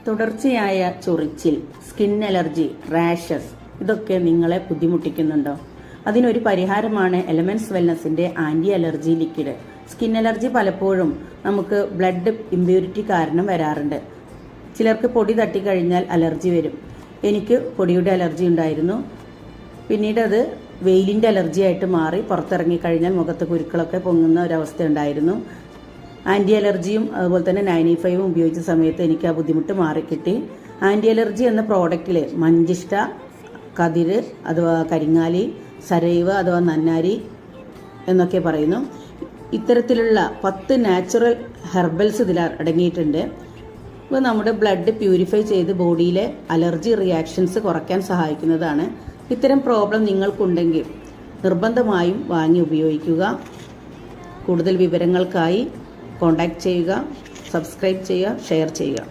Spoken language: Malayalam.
തുടർച്ചയായ ചൊറിച്ചിൽ, സ്കിൻ അലർജി, റാഷസ് ഇതൊക്കെ നിങ്ങളെ ബുദ്ധിമുട്ടിക്കുന്നുണ്ടോ? അതിനൊരു പരിഹാരമാണ് എലമെന്റ്സ് വെൽനസിന്റെ anti allergy liquid. Skin allergy പലപ്പോഴും നമുക്ക് ബ്ലഡ് ഇമ്പ്യൂരിറ്റി കാരണം വരാറുണ്ട്. ചിലർക്ക് പൊടി തട്ടിക്കഴിഞ്ഞാൽ അലർജി വരും. എനിക്ക് പൊടിയുടെ അലർജി ഉണ്ടായിരുന്നു. പിന്നീട് അത് വെയിലിന്റെ അലർജി ആയിട്ട് മാറി. പുറത്തിറങ്ങിക്കഴിഞ്ഞാൽ മുഖത്ത് കുരുക്കളൊക്കെ പൊങ്ങുന്ന ഒരവസ്ഥ ഉണ്ടായിരുന്നു. ആന്റി അലർജിയും അതുപോലെ തന്നെ 95 ഉപയോഗിച്ച സമയത്ത് എനിക്ക് ആ ബുദ്ധിമുട്ട് മാറിക്കിട്ടി. ആന്റി അലർജി എന്ന പ്രോഡക്റ്റിൽ മഞ്ചിഷ്ട, കതിര് അഥവാ കരിങ്ങാലി, സരൈവ അഥവാ നന്നാരി എന്നൊക്കെ പറയുന്നു. ഇത്തരത്തിലുള്ള 10 നാച്ചുറൽ ഹെർബൽസ് ഇതിൽ അടങ്ങിയിട്ടുണ്ട്. ഇത് നമ്മുടെ ബ്ലഡ് പ്യൂരിഫൈ ചെയ്ത് ബോഡിയിലെ അലർജി റിയാക്ഷൻസ് കുറയ്ക്കാൻ സഹായിക്കുന്നതാണ്. ഇത്തരം പ്രോബ്ലം നിങ്ങൾക്കുണ്ടെങ്കിൽ നിർബന്ധമായും വാങ്ങി ഉപയോഗിക്കുക. കൂടുതൽ വിവരങ്ങൾക്കായി കോൺടാക്ട് ചെയ്യുക, സബ്സ്ക്രൈബ് ചെയ്യുക, ഷെയർ ചെയ്യുക.